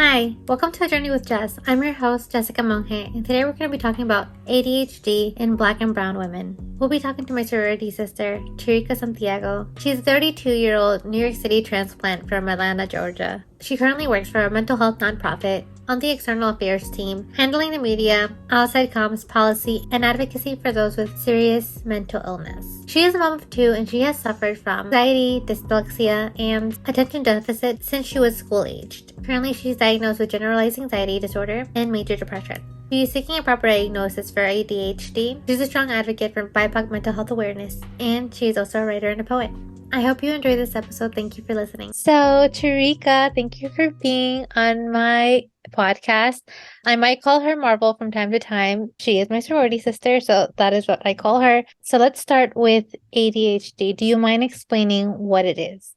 Hi, welcome to Journey with Jess. I'm your host, Jessica Monge, and today we're going to be talking about ADHD in Black and Brown women. We'll be talking to my sorority sister, Tarikah Santiago. She's a 32-year-old New York City transplant from Atlanta, Georgia. She currently works for a mental health nonprofit on the external affairs team, handling the media, outside comms, policy, and advocacy for those with serious mental illness. She is a mom of two, and she has suffered from anxiety, dyslexia, and attention deficit since she was school-aged. Currently, she's diagnosed with generalized anxiety disorder and major depression. She is seeking a proper diagnosis for ADHD. She's a strong advocate for BIPOC mental health awareness, and she's also a writer and a poet. I hope you enjoy this episode. Thank you for listening. So, Tarikah, thank you for being on my podcast. I might call her Marvel from time to time. She is my sorority sister, so that is what I call her. So let's start with ADHD. Do you mind explaining what it is?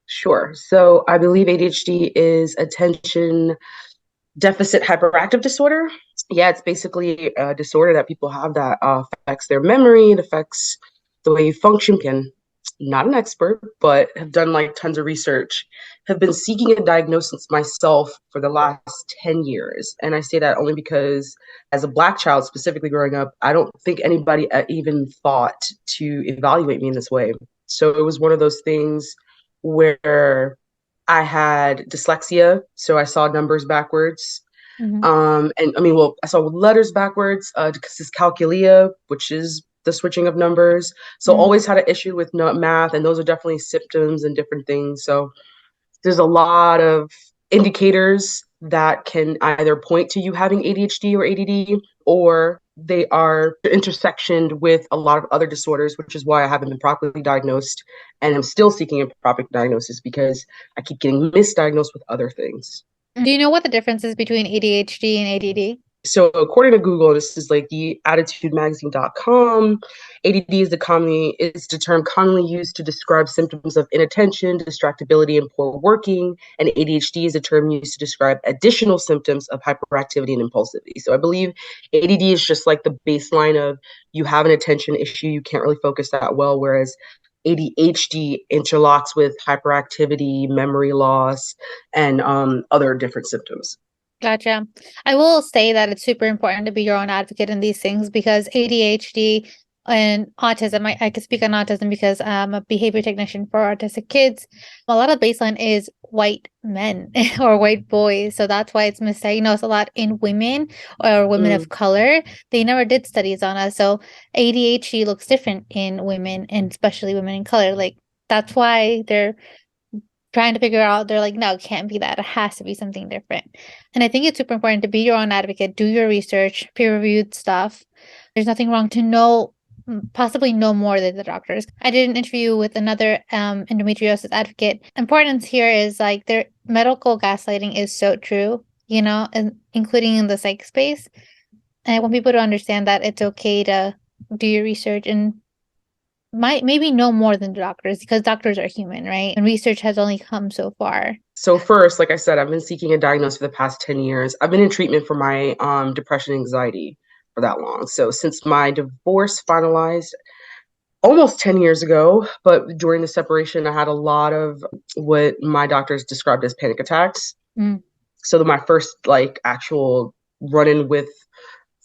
Sure. So I believe ADHD is attention deficit hyperactive disorder. Yeah, it's basically a disorder that people have that affects their memory. It affects the way you function. Can not an expert, but have done like tons of research. Have been seeking a diagnosis myself for the last 10 years. And I say that only because as a Black child, specifically growing up, I don't think anybody even thought to evaluate me in this way. So it was one of those things where I had dyslexia, so I saw numbers backwards. And I mean, well, I saw letters backwards, dyscalculia, which is the switching of numbers. So always had an issue with math, and those are definitely symptoms and different things. So there's a lot of indicators that can either point to you having ADHD or ADD, or they are intersectioned with a lot of other disorders, which is why I haven't been properly diagnosed and I'm still seeking a proper diagnosis because I keep getting misdiagnosed with other things. Do you know what the difference is between ADHD and ADD? So according to Google, this is like the attitudemagazine.com, ADD is the term commonly used to describe symptoms of inattention, distractibility, and poor working. And ADHD is a term used to describe additional symptoms of hyperactivity and impulsivity. So I believe ADD is just like the baseline of you have an attention issue, you can't really focus that well, whereas ADHD interlocks with hyperactivity, memory loss, and other different symptoms. Gotcha. I will say that it's super important to be your own advocate in these things because ADHD and autism, I could speak on autism because I'm a behavior technician for autistic kids. A lot of baseline is white men or white boys. So that's why it's misdiagnosed a lot in women or women of color. They never did studies on us. So ADHD looks different in women and especially women in color. Like that's why they're trying to figure out, they're like, no, it can't be that. It has to be something different. And I think it's super important to be your own advocate, do your research, peer-reviewed stuff. There's nothing wrong to know, possibly know more than the doctors. I did an interview with another endometriosis advocate. Importance here is like their medical gaslighting is so true, you know, and including in the psych space. And I want people to understand that it's okay to do your research and might maybe know more than doctors because doctors are human, right? And research has only come so far. So first, like I said, I've been seeking a diagnosis for the past 10 years. I've been in treatment for my depression and anxiety for that long. So since my divorce finalized almost 10 years ago, but during the separation, I had a lot of what my doctors described as panic attacks. So my first like actual run-in with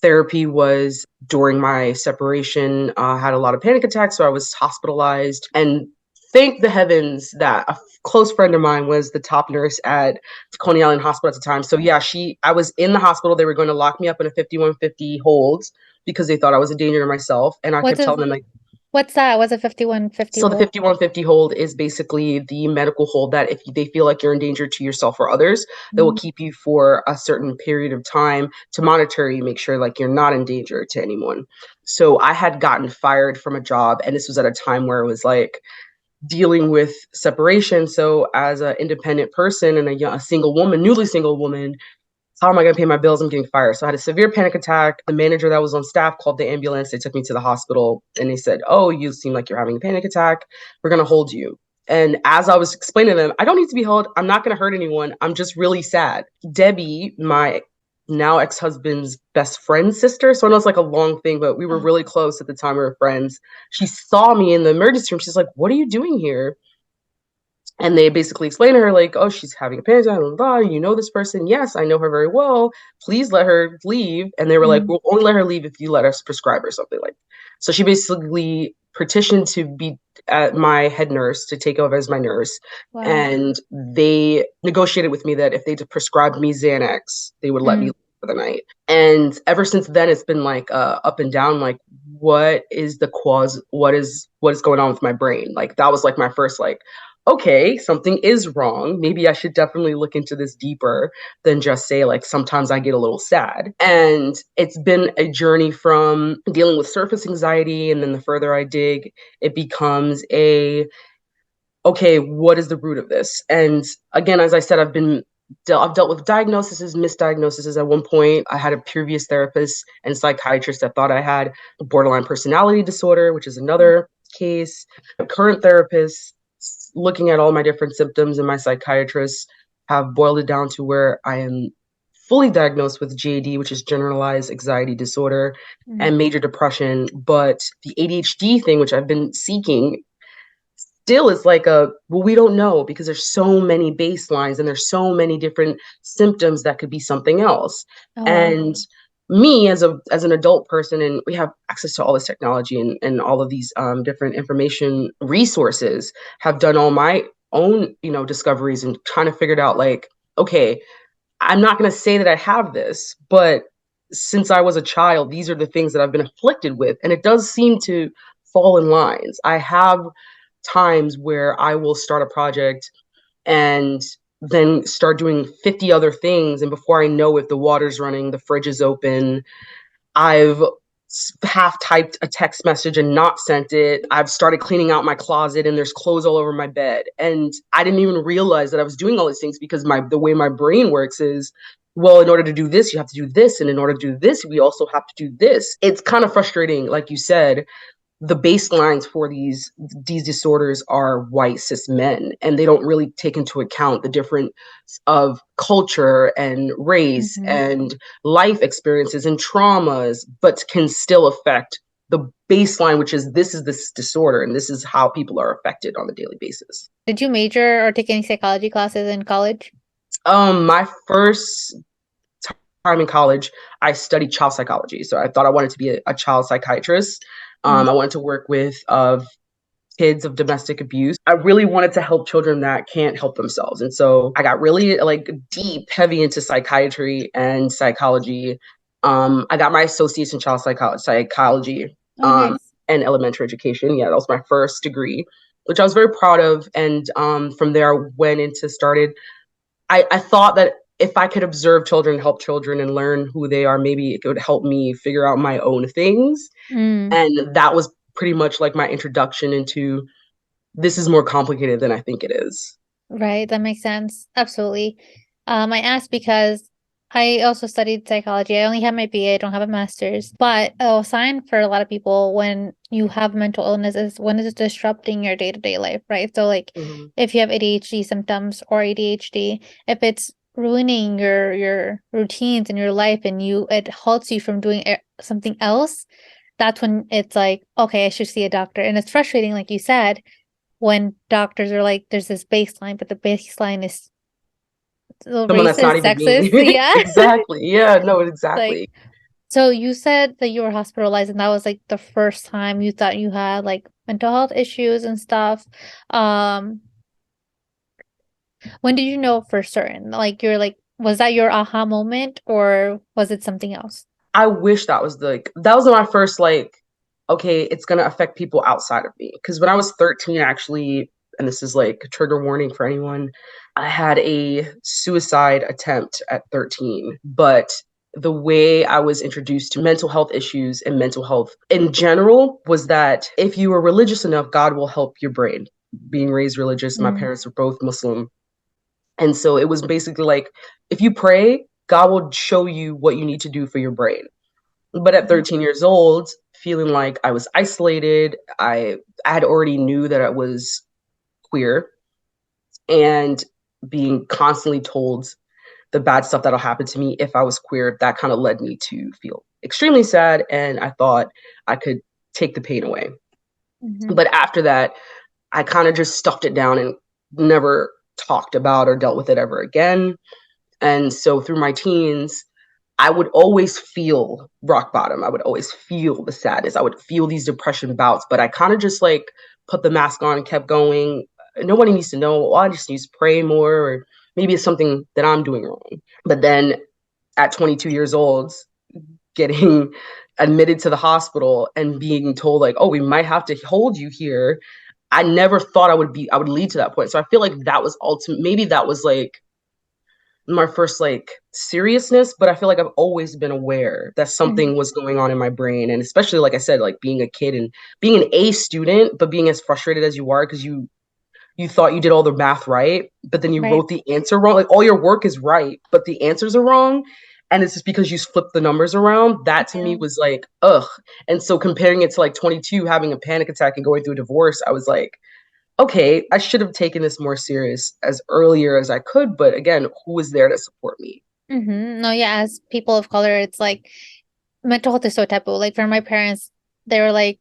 therapy was during my separation. I had a lot of panic attacks, so I was hospitalized. And thank the heavens that a close friend of mine was the top nurse at Coney Island Hospital at the time. So yeah, I was in the hospital. They were going to lock me up in a 5150 hold because they thought I was a danger to myself. And I kept telling them like, what's that? What's a 5150 so the 5150 hold is basically the medical hold that if they feel like you're in danger to yourself or others, they will keep you for a certain period of time to monitor you, make sure like you're not in danger to anyone. So I had gotten fired from a job, and this was at a time where it was like dealing with separation. So as an independent person and a single woman, newly single woman, how am I going to pay my bills? I'm getting fired. So I had a severe panic attack. The manager that was on staff called the ambulance. They took me to the hospital and they said, oh, you seem like you're having a panic attack. We're going to hold you. And as I was explaining to them, I don't need to be held. I'm not going to hurt anyone. I'm just really sad. Debbie, my now ex-husband's best friend's sister. So I know it's like a long thing, but we were really close at the time. We were friends. She saw me in the emergency room. She's like, what are you doing here? And they basically explain to her, like, oh, she's having a panic attack, blah, blah, blah. You know this person? Yes, I know her very well. Please let her leave. And they were like, Mm. we'll only let her leave if you let us prescribe her something like. So she basically petitioned to be at my head nurse to take over as my nurse. Wow. And they negotiated with me that if they prescribed me Xanax, they would let me Mm. leave for the night. And ever since then, it's been like up and down. Like, what is the cause? What is going on with my brain? Like that was like my first like, okay, something is wrong. Maybe I should definitely look into this deeper than just say, like, sometimes I get a little sad. And it's been a journey from dealing with surface anxiety. And then the further I dig, it becomes okay, what is the root of this? And again, as I said, I've dealt with diagnoses, misdiagnoses. At one point, I had a previous therapist and psychiatrist that thought I had borderline personality disorder, which is another case. A current therapist, looking at all my different symptoms, and my psychiatrists have boiled it down to where I am fully diagnosed with GAD, which is generalized anxiety disorder, Mm. and major depression. But the ADHD thing, which I've been seeking, still is like well, we don't know because there's so many baselines and there's so many different symptoms that could be something else. Oh, wow. And me as an adult person, and we have access to all this technology and all of these different information resources, have done all my own discoveries and trying to figure it out, like, okay, I'm not going to say that I have this, but since I was a child, these are the things that I've been afflicted with, and it does seem to fall in lines. I have times where I will start a project and then start doing 50 other things. And before I know it, the water's running, the fridge is open. I've half typed a text message and not sent it. I've started cleaning out my closet and there's clothes all over my bed. And I didn't even realize that I was doing all these things because the way my brain works is, well, in order to do this, you have to do this. And in order to do this, we also have to do this. It's kind of frustrating, like you said, the baselines for these disorders are white cis men, and they don't really take into account the difference of culture and race Mm-hmm. and life experiences and traumas, but can still affect the baseline, which is this is this disorder and this is how people are affected on a daily basis. Did you major or take any psychology classes in college? My first time in college, I studied child psychology, so I thought I wanted to be a child psychiatrist. Mm. I wanted to work with kids of domestic abuse. I really wanted to help children that can't help themselves. And so I got really like deep, heavy into psychiatry and psychology. I got my associates in child psychology Oh, nice. and elementary education. Yeah, that was my first degree, which I was very proud of. And from there, I went into started. I thought that if I could observe children, help children, and learn who they are, maybe it would help me figure out my own things. Mm. And that was pretty much like my introduction into this is more complicated than I think it is. Right, that makes sense. Absolutely. I asked because I also studied psychology. I only have my BA, I don't have a master's. But a sign for a lot of people when you have mental illness is when it's disrupting your day-to-day life, right? So like Mm-hmm. if you have ADHD symptoms or ADHD, if it's ruining your routines in your life and it halts you from doing something else, that's when it's like, okay, I should see a doctor. And it's frustrating, like you said, when doctors are like, there's this baseline, but the baseline is still Someone that's not racist, even me. sexist. Yeah. Exactly. Yeah, no, Like, exactly. so you said that you were hospitalized and that was like the first time you thought you had like mental health issues and stuff. Um, when did you know for certain? Like you're like, was that your aha moment or was it something else? I wish that was my first like, okay, it's gonna affect people outside of me. Because when I was 13, actually, and this is like a trigger warning for anyone, I had a suicide attempt at 13. But the way I was introduced to mental health issues and mental health in general was that if you are religious enough, God will help your brain. Being raised religious, my Mm. parents were both Muslim. And so it was basically like, if you pray, God will show you what you need to do for your brain. But at Mhm. 13 years old, feeling like I was isolated, I had already knew that I was queer, and being constantly told the bad stuff that'll happen to me if I was queer, that kind of led me to feel extremely sad, and I thought I could take the pain away. Mhm. But after that, I kind of just stuffed it down and never talked about or dealt with it ever again. And so through my teens, I would always feel rock bottom. I would always feel the sadness. I would feel these depression bouts, but I kind of just like put the mask on and kept going. Nobody needs to know. Well, I just need to pray more, or maybe it's something that I'm doing wrong. But then at 22 years old, getting admitted to the hospital and being told like, oh, we might have to hold you here. I never thought I would lead to that point. So I feel like that was ultimate. Maybe that was like my first like seriousness, but I feel like I've always been aware that Mhm. something was going on in my brain. And especially like I said, like being a kid and being an A student, but being as frustrated as you are because you thought you did all the math right, but then you Right. wrote the answer wrong. Like all your work is right, but the answers are wrong. And it's just because you flipped the numbers around. That to me Yeah. was like, ugh. And so comparing it to like 22, having a panic attack and going through a divorce, I was like, okay, I should have taken this more serious as earlier as I could. But again, who was there to support me? No, yeah, as people of color, it's like mental health is so taboo. Like for my parents, they were like,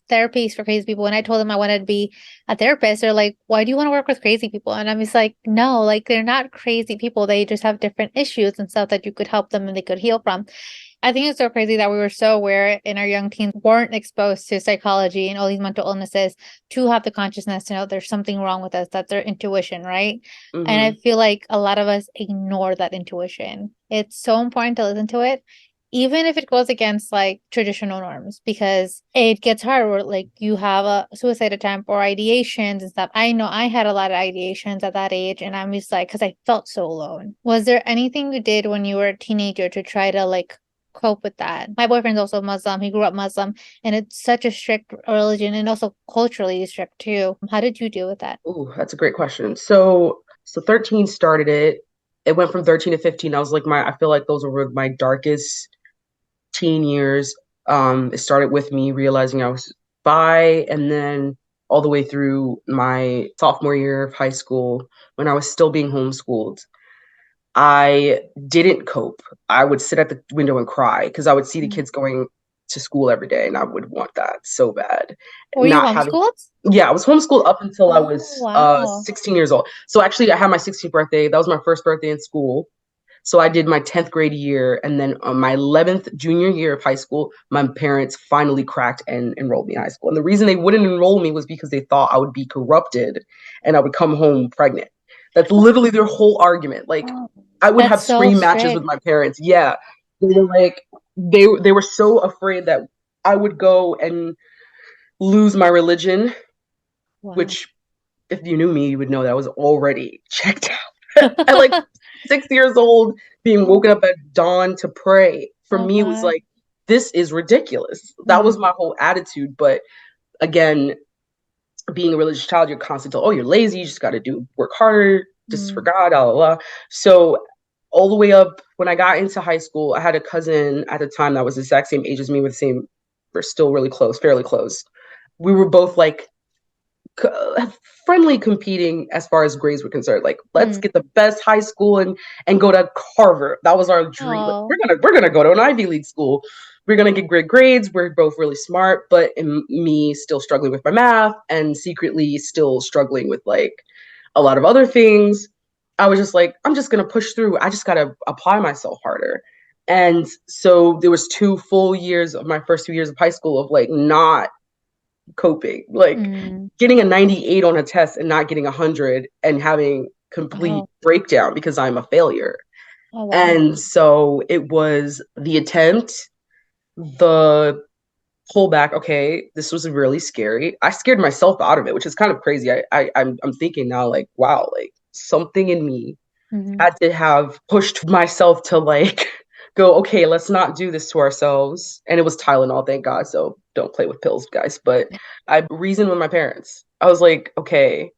therapy is for crazy people. And I told them I wanted to be a therapist. They're like, why do you want to work with crazy people? And I'm just like, no, like they're not crazy people. They just have different issues and stuff that you could help them and they could heal from. I think it's so crazy that we were so aware in our young teens, weren't exposed to psychology and all these mental illnesses to have the consciousness to know there's something wrong with us. That's their intuition, right? And I Mm-hmm. feel like a lot of us ignore that intuition. It's so important to listen to it, even if it goes against like traditional norms, because it gets hard where like you have a suicide attempt or ideations and stuff. I know I had a lot of ideations at that age, and I'm just like, because I felt so alone. Was there anything you did when you were a teenager to try to like cope with that? My boyfriend's also Muslim. He grew up Muslim, and it's such a strict religion and also culturally strict too. How did you deal with that? Oh, that's a great question. So 13 started it. It went from 13 to 15. I was like I feel like those were my darkest teen years. It started with me realizing I was bi, and then all the way through my sophomore year of high school when I was still being homeschooled. I didn't cope. I would sit at the window and cry because I would see the Mm. kids going to school every day, and I would want that so bad. Were you Not having, homeschooled? yeah, I was homeschooled up until I Oh, was wow. 16 years old. So actually, I had my 16th birthday. That was my first birthday in school. So I did my 10th grade year, and then on my 11th junior year of high school, my parents finally cracked and enrolled me in high school. And the reason they wouldn't enroll me was because they thought I would be corrupted and I would come home pregnant. That's literally their whole argument. Like Oh, I would that's have so scream matches with strict. my parents. Yeah. They were like they were so afraid that I would go and lose my religion, Wow. which if you knew me, you would know that I was already checked out at like 6 years old, being woken up at dawn to pray. For Oh me, it was God. like, this is ridiculous. That was Mm, my whole attitude. But again, being a religious child, you're constantly told, oh, you're lazy, you just got to do work harder, just for mm, God, blah, blah, blah. So all the way up when I got into high school, I had a cousin at the time that was the exact same age as me, with the same, we're still really close, fairly close. We were both like friendly competing as far as grades were concerned. Like, let's mm. get the best high school and go to Harvard. That was our dream. Like, Oh. we're gonna go to an Ivy League school. We're gonna get great grades. We're both really smart, but me still struggling with my math and secretly still struggling with like a lot of other things. I was just like, I'm just gonna push through. I just gotta apply myself harder. And so there was 2 full years of my first 2 years of high school of like not coping, like Mm. getting a 98 on a test and not getting 100 and having complete Oh. breakdown because I'm a failure. Oh wow. And so it was the attempt, the pullback. Okay, this was really scary. I scared myself out of it, which is kind of crazy. I'm thinking now, like, wow, like something in me Mm-hmm. had to have pushed myself to like go, okay, let's not do this to ourselves. And it was Tylenol, thank God. So don't play with pills, guys. But I reasoned with my parents. I was like, okay,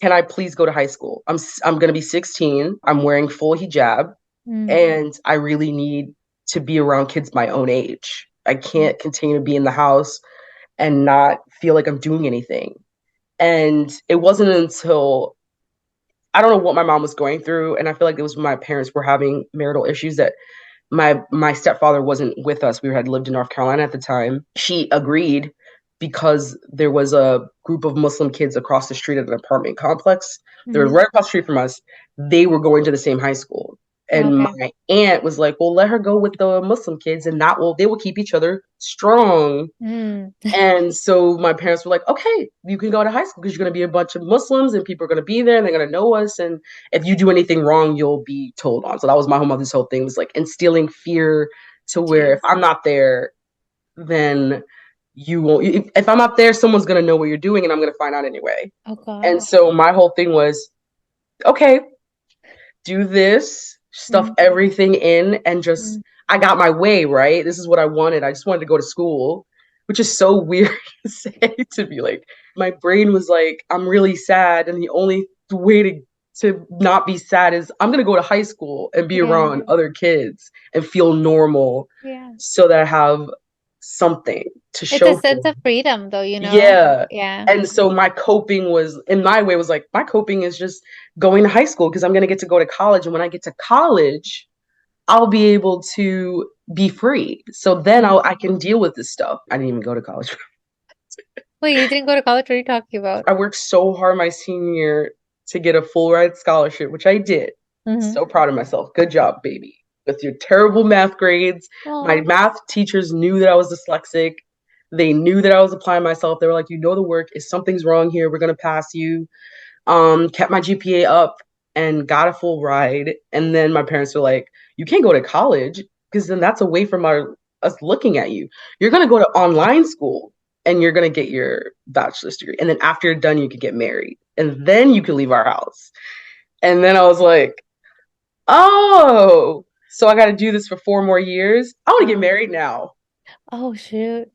can I please go to high school? I'm gonna be 16. I'm wearing full hijab, Mm. and I really need to be around kids my own age. I can't continue to be in the house and not feel like I'm doing anything. And it wasn't until I don't know what my mom was going through, and I feel like it was when my parents were having marital issues that my stepfather wasn't with us. We had lived in North Carolina at the time. She agreed because there was a group of Muslim kids across the street at an apartment complex. They were Mm-hmm. right across the street from us. They were going to the same high school. And Okay. my aunt was like, well, let her go with the Muslim kids and they will keep each other strong. Mm. And so my parents were like, okay, you can go to high school because you're going to be a bunch of Muslims and people are going to be there and they're going to know us. And if you do anything wrong, you'll be told on. So that was my whole mother's whole thing, was like instilling fear to where if Jeez. I'm not there, then you won't. If I'm not there, someone's going to know what you're doing and I'm going to find out anyway. Oh God. And so my whole thing was, okay, do this, stuff Mm, everything in, and just mm, I got my way, right? This is what I wanted. I just wanted to go to school, which is so weird to say to be like, my brain was like, I'm really sad, and the only way to not be sad is I'm gonna go to high school and be yeah. around other kids and feel normal Yeah. so that I have something to It's a show for. sense of freedom though, you know? Yeah. Yeah. And so my coping was, in my way, was like, my coping is just going to high school because I'm going to get to go to college. And when I get to college, I'll be able to be free. So then Mm. I can deal with this stuff. I didn't even go to college. Wait, you didn't go to college? What are you talking about? I worked so hard my senior year to get a full ride scholarship, which I did. Mm-hmm. So proud of myself. Good job, baby. With your terrible math grades, my Oh. math teachers knew that I was dyslexic. They knew that I was applying myself. They were like, you know the work. If something's wrong here, we're gonna pass you. Kept my GPA up and got a full ride. And then my parents were like, you can't go to college because then that's away from us looking at you. You're gonna go to online school and you're gonna get your bachelor's degree. And then after you're done, you could get married. And then you could leave our house. And then I was like, oh, so I gotta do this for 4 more years. I want to get Oh. married now. Oh shoot.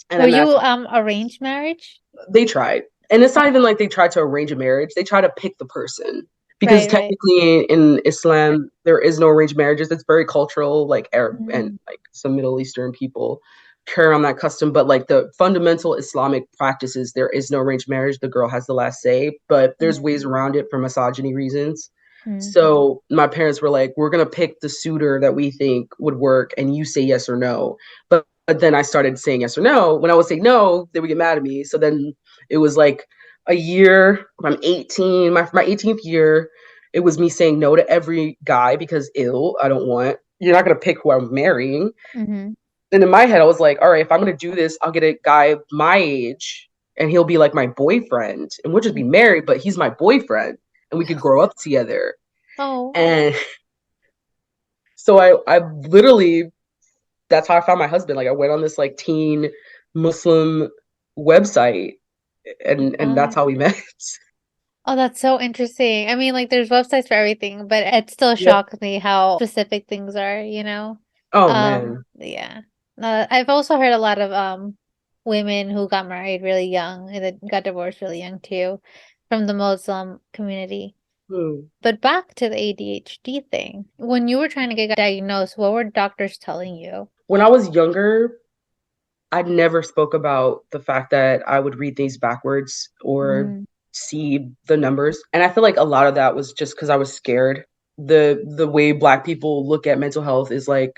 And Were then you that's arranged marriage? they tried. And it's not even like they tried to arrange a marriage. They try to pick the person. Because Right, right. technically in Islam, there is no arranged marriages. It's very cultural, like Arab and Mm, like some Middle Eastern people carry on that custom. But like the fundamental Islamic practices, there is no arranged marriage. The girl has the last say, but mm, there's ways around it for misogyny reasons. mm, So my parents were like, we're gonna pick the suitor that we think would work, and you say yes or no. But then I started saying yes or no. When I would say no, they would get mad at me. So then it was like a year. I'm 18. My 18th year, it was me saying no to every guy because ill. I don't want. You're not gonna pick who I'm marrying. mm-hmm. And in my head, I was like, all right, if I'm gonna do this, I'll get a guy my age, and he'll be like my boyfriend, and we'll just be married. But he's my boyfriend, and we could grow up together. Oh, And so I literally, that's how I found my husband. Like I went on this like teen Muslim website and that's God. how we met. Oh, that's so interesting. I mean, like, there's websites for everything, but it still Yep. shocks me how specific things are, you know? Oh man. Yeah. I've also heard a lot of women who got married really young and then got divorced really young too from the Muslim community. Hmm. But back to the ADHD thing. When you were trying to get diagnosed, what were doctors telling you? When I was younger, I never spoke about the fact that I would read things backwards or Mm, see the numbers. And I feel like a lot of that was just because I was scared. The way Black people look at mental health is like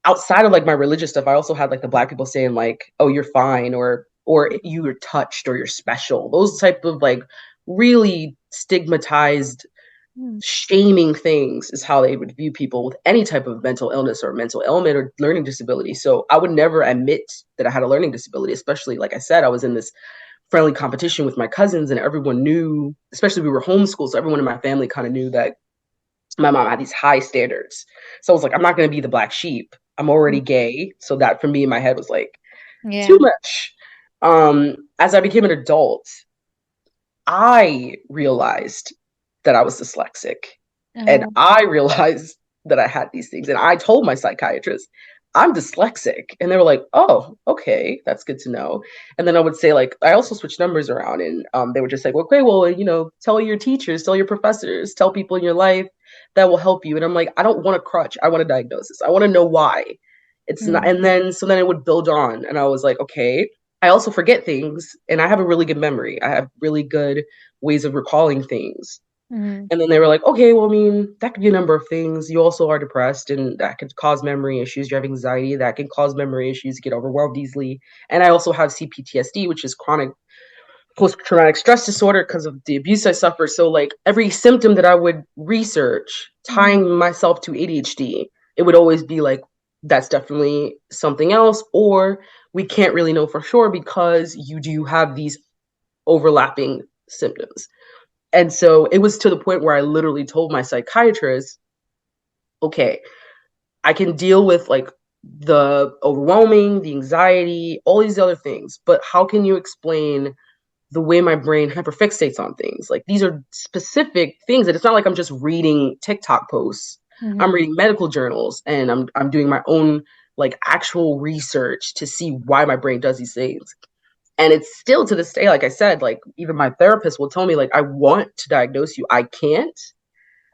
outside of like my religious stuff, I also had like the Black people saying like, "Oh, you're fine," or "You are touched," or "You're special." Those type of like really stigmatized, mm, shaming things is how they would view people with any type of mental illness or mental ailment or learning disability. So I would never admit that I had a learning disability, especially like I said, I was in this friendly competition with my cousins and everyone knew, especially we were homeschooled, so everyone in my family kind of knew that my mom had these high standards. So I was like, I'm not going to be the black sheep. I'm already mm. gay. So that for me in my head was like too Yeah. much. As I became an adult, I realized that I was dyslexic. And Oh. I realized that I had these things. And I told my psychiatrist, I'm dyslexic. And they were like, oh, okay, that's good to know. And then I would say, like, I also switched numbers around. And they would just say, well, okay, well, tell your teachers, tell your professors, tell people in your life that will help you. And I'm like, I don't want a crutch. I want a diagnosis. I want to know why. It's not. Mm, And then, so then it would build on. And I was like, okay. I also forget things. And I have a really good memory. I have really good ways of recalling things. Mm-hmm. And then they were like, okay, well, I mean, that could be a number of things. You also are depressed, and that could cause memory issues. You have anxiety, that can cause memory issues. You get overwhelmed easily. And I also have CPTSD, which is chronic post-traumatic stress disorder because of the abuse I suffered. So, like, every symptom that I would research, Mm-hmm. tying myself to ADHD, it would always be like, that's definitely something else, or we can't really know for sure because you do have these overlapping symptoms. And so it was to the point where I literally told my psychiatrist, okay, I can deal with like the overwhelming, the anxiety, all these other things, but how can you explain the way my brain hyperfixates on things? Like these are specific things that it's not like I'm just reading TikTok posts. I'm Mm-hmm. reading medical journals and I'm doing my own like actual research to see why my brain does these things. And it's still to this day, like I said, like even my therapist will tell me, like, I want to diagnose you. I can't.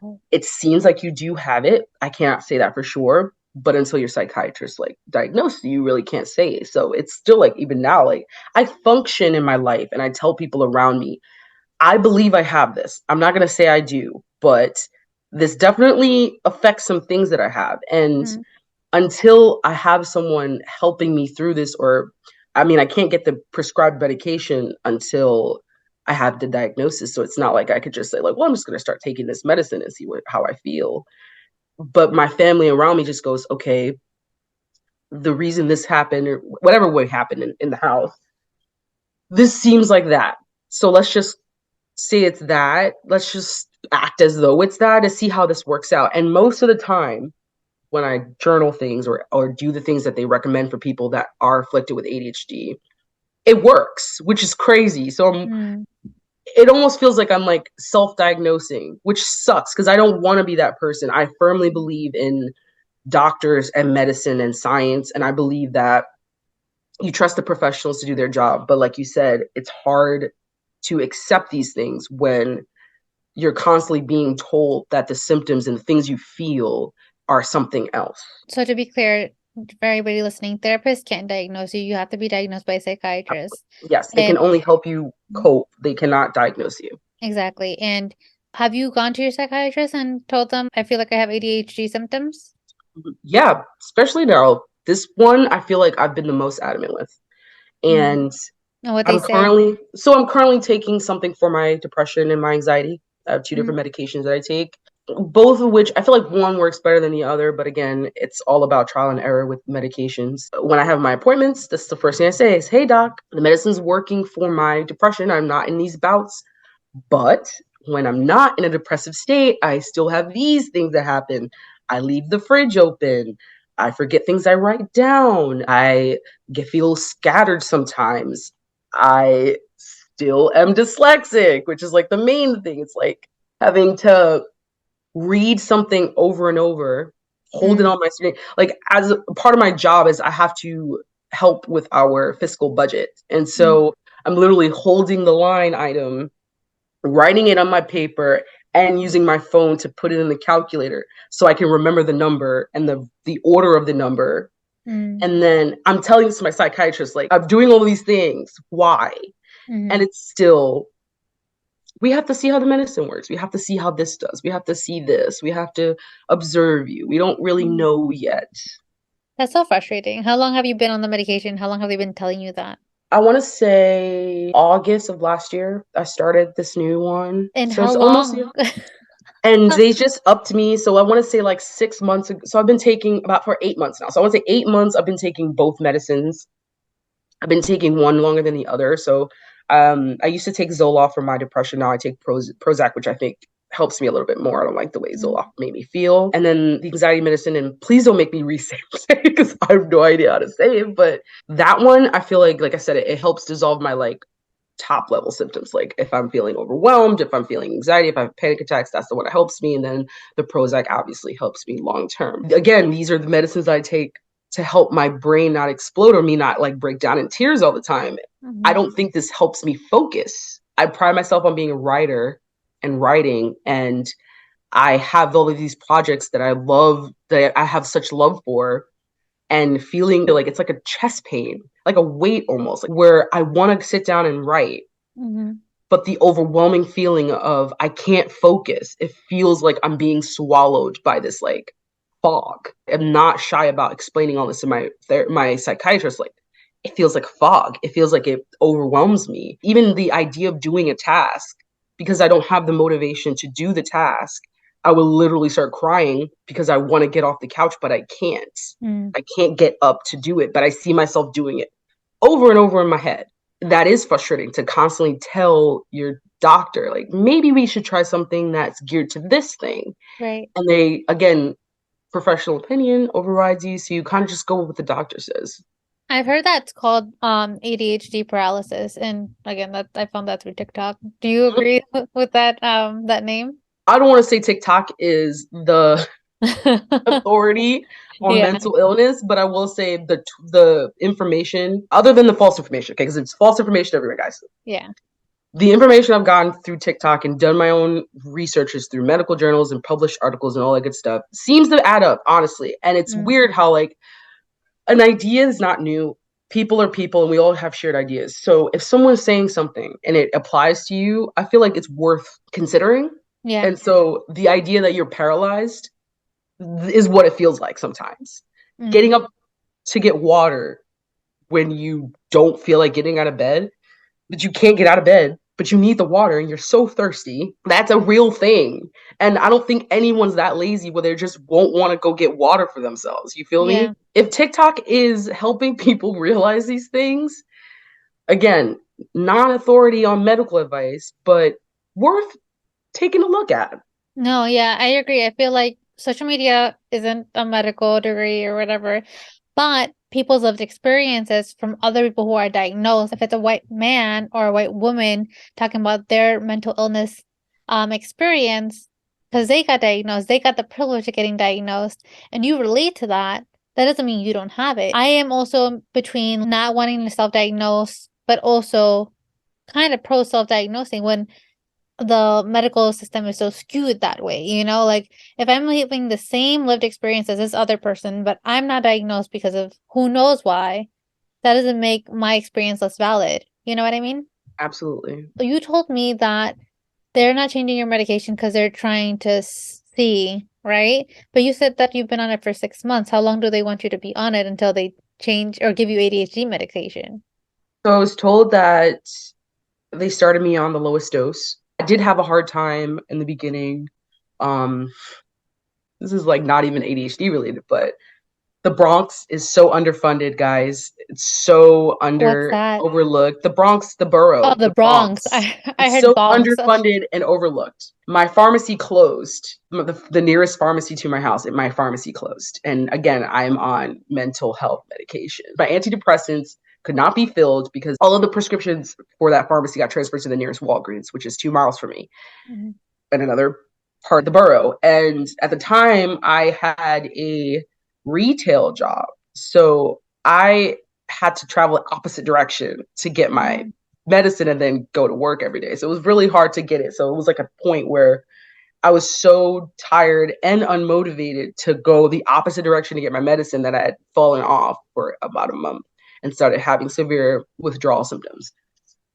Oh. It seems like you do have it. I cannot say that for sure. But until your psychiatrist like diagnosed you, you really can't say. So it's still like even now, like I function in my life and I tell people around me, I believe I have this. I'm not gonna say I do, but this definitely affects some things that I have. And Mm-hmm. until I have someone helping me through this, or I mean, I can't get the prescribed medication until I have the diagnosis. So it's not like I could just say, like, well, I'm just going to start taking this medicine and see how I feel. But my family around me just goes, okay, the reason this happened, or whatever would happen in the house, this seems like that. So let's just say it's that. Let's just act as though it's that to see how this works out. And most of the time, when I journal things or do the things that they recommend for people that are afflicted with ADHD, it works, which is crazy. So it almost feels like I'm like self-diagnosing, which sucks because I don't want to be that person. I firmly believe in doctors and medicine and science, and I believe that you trust the professionals to do their job. But like you said, it's hard to accept these things when you're constantly being told that the symptoms and the things you feel are something else. So to be clear, for everybody listening, therapists can't diagnose you. You have to be diagnosed by a psychiatrist. Yes, they can And only help you cope. They cannot diagnose you. exactly. And have you gone to your psychiatrist and told them, I feel like I have ADHD symptoms? Yeah, especially now. This one I feel like I've been the most adamant with. Mm. And And what they say? I'm currently taking something for my depression and my anxiety. I have two Mm. different medications that I take, both of which I feel like one works better than the other. But again, it's all about trial and error with medications. When I have my appointments, that's the first thing I say is, hey, doc, the medicine's working for my depression. I'm not in these bouts. But when I'm not in a depressive state, I still have these things that happen. I leave the fridge open. I forget things I write down. I feel scattered sometimes. I still am dyslexic, which is like the main thing. It's like having to read something over and over, hold it Mm. on my screen. Like as a part of my job is I have to help with our fiscal budget. And Mm. so I'm literally holding the line item, writing it on my paper, and using my phone to put it in the calculator so I can remember the number and the order of the number. Mm. And then I'm telling this to my psychiatrist, like, I'm doing all these things. Why? And Mm. it's still, we have to see how the medicine works. We have to see how this does. We have to see this. We have to observe you. We don't really Mm. know yet. That's so frustrating. How long have you been on the medication? How long have they been telling you that? I want to say August of last year, I started this new one. And So how it's almost, yeah. long? And they just upped me. So I want to say like 6 months ago. So I've been taking about for 8 months now. So I want to say 8 months. I've been taking both medicines. I've been taking one longer than the other. So I used to take Zoloft for my depression. Now I take Prozac, which I think helps me a little bit more. I don't like the way Mm. Zoloft made me feel. And then the anxiety medicine, and please don't make me re-say it because I have no idea how to say it. But that one, I feel like I said, it helps dissolve my like top level symptoms. Like if I'm feeling overwhelmed, if I'm feeling anxiety, if I have panic attacks, that's the one that helps me. And then the Prozac obviously helps me long term. Again, these are the medicines I take to help my brain not explode or me not like break down in tears all the time. I Mhm. don't think this helps me focus. I pride myself on being a writer and writing, and I have all of these projects that I love, that I have such love for, and feeling like it's like a chest pain, like a weight almost, like where I want to sit down and write, Mhm. but the overwhelming feeling of I can't focus. It feels like I'm being swallowed by this like fog. I'm not shy about explaining all this to my psychiatrist. Like, it feels like fog. It feels like it overwhelms me. Even the idea of doing a task, because I don't have the motivation to do the task, I will literally start crying because I want to get off the couch, but I can't. Mm, I can't get up to do it, but I see myself doing it over and over in my head. That is frustrating to constantly tell your doctor, like, maybe we should try something that's geared to this thing. right. And they, again, professional opinion overrides you. So you kind of just go with what the doctor says. I've heard that's called ADHD paralysis, and again, that I found that through TikTok. Do you agree with that name? I don't want to say TikTok is the authority on Yeah, mental illness, but I will say the information, other than the false information, okay, because it's false information everywhere, guys. yeah. The information I've gotten through TikTok and done my own researches through medical journals and published articles and all that good stuff seems to add up, honestly. And it's Mm, weird how like an idea is not new. People are people and we all have shared ideas. So if someone's saying something and it applies to you, I feel like it's worth considering. yeah. And so the idea that you're paralyzed is what it feels like sometimes. Mm, Getting up to get water when you don't feel like getting out of bed, but you can't get out of bed, but you need the water and you're so thirsty. That's a real thing. And I don't think anyone's that lazy where they just won't want to go get water for themselves. You feel me? yeah. If TikTok is helping people realize these things, again, not authority on medical advice, but worth taking a look at. No, yeah, I agree. I feel like social media isn't a medical degree or whatever, but people's lived experiences from other people who are diagnosed, if it's a white man or a white woman talking about their mental illness experience, because they got diagnosed, they got the privilege of getting diagnosed, and you relate to that, that doesn't mean you don't have it. I am also between not wanting to self-diagnose, but also kind of pro self-diagnosing when the medical system is so skewed that way, like if I'm having the same lived experience as this other person, but I'm not diagnosed because of who knows why, that doesn't make my experience less valid. You know what I mean? Absolutely. You told me that they're not changing your medication because they're trying to see, right? But you said that you've been on it for 6 months. How long do they want you to be on it until they change or give you ADHD medication? So I was told that they started me on the lowest dose. I did have a hard time in the beginning. Um, this is like not even ADHD related, but the Bronx is so underfunded, guys. It's so What's under that? overlooked. The Bronx, the Oh, borough, the the Bronx. Bronx. I It's heard so bonks. underfunded and overlooked. My pharmacy closed. The nearest pharmacy to my house, my pharmacy closed. And again, I'm on mental health medication. My antidepressants could not be filled because all of the prescriptions for that pharmacy got transferred to the nearest Walgreens, which is 2 miles from me Mhm. in another part of the borough. And at the time, I had a retail job. So I had to travel opposite direction to get my Mhm. medicine and then go to work every day. So it was really hard to get it. So it was like a point where I was so tired and unmotivated to go the opposite direction to get my medicine that I had fallen off for about a month and started having severe withdrawal symptoms.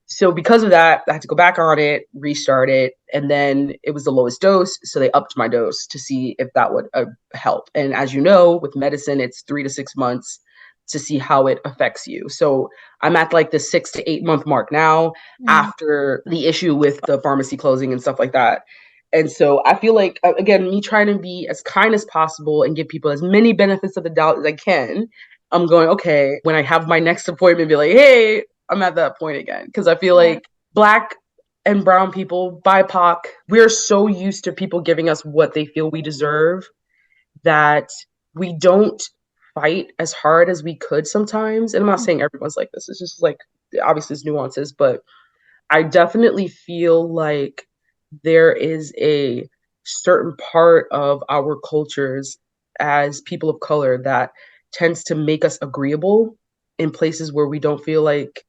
So because of that, I had to go back on it, restart it, and then it was the lowest dose. So they upped my dose to see if that would help. And as you know, with medicine, it's 3 to 6 months to see how it affects you. So I'm at like the 6 to 8 month mark now Mhm. after the issue with the pharmacy closing and stuff like that. And so I feel like, again, me trying to be as kind as possible and give people as many benefits of the doubt as I can. I'm going, okay, when I have my next appointment, be like, hey, I'm at that point again. Because I feel Yeah. like Black and brown people, BIPOC, we're so used to people giving us what they feel we deserve that we don't fight as hard as we could sometimes. And I'm not saying everyone's like this. It's just like, obviously, there's nuances, but I definitely feel like there is a certain part of our cultures as people of color that tends to make us agreeable in places where we don't feel like